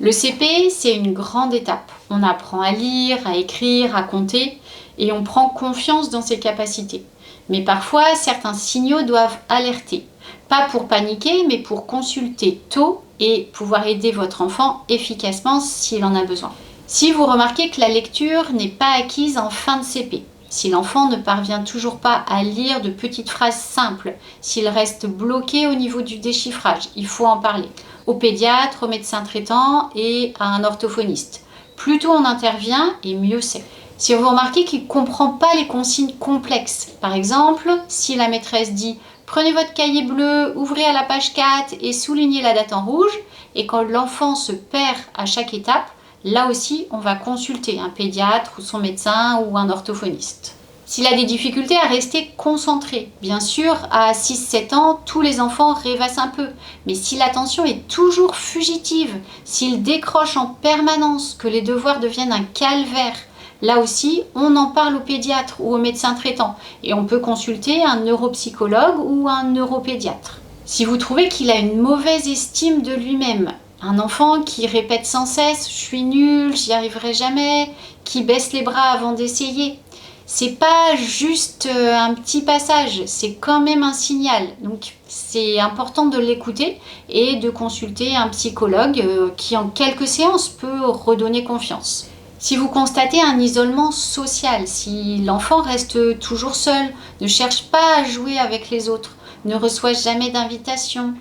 Le CP, c'est une grande étape. On apprend à lire, à écrire, à compter et on prend confiance dans ses capacités. Mais parfois, certains signaux doivent alerter. Pas pour paniquer, mais pour consulter tôt et pouvoir aider votre enfant efficacement s'il en a besoin. Si vous remarquez que la lecture n'est pas acquise en fin de CP, si l'enfant ne parvient toujours pas à lire de petites phrases simples, s'il reste bloqué au niveau du déchiffrage, il faut en parler au pédiatre, au médecin traitant et à un orthophoniste. Plus tôt on intervient et mieux c'est. Si vous remarquez qu'il ne comprend pas les consignes complexes, par exemple, si la maîtresse dit « Prenez votre cahier bleu, ouvrez à la page 4 et soulignez la date en rouge » et quand l'enfant se perd à chaque étape, là aussi, on va consulter un pédiatre ou son médecin ou un orthophoniste. S'il a des difficultés à rester concentré, bien sûr, à 6-7 ans, tous les enfants rêvassent un peu. Mais si l'attention est toujours fugitive, s'il décroche en permanence, que les devoirs deviennent un calvaire, là aussi, on en parle au pédiatre ou au médecin traitant. Et on peut consulter un neuropsychologue ou un neuropédiatre. Si vous trouvez qu'il a une mauvaise estime de lui-même, un enfant qui répète sans cesse « je suis nul, j'y arriverai jamais », qui baisse les bras avant d'essayer, c'est pas juste un petit passage, c'est quand même un signal. Donc c'est important de l'écouter et de consulter un psychologue qui en quelques séances peut redonner confiance. Si vous constatez un isolement social, si l'enfant reste toujours seul, ne cherche pas à jouer avec les autres, ne reçoit jamais d'invitation,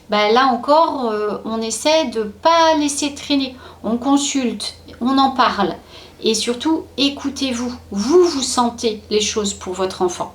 là encore, on essaie de ne pas laisser traîner. On consulte, on en parle. Et surtout, écoutez-vous. Vous sentez les choses pour votre enfant.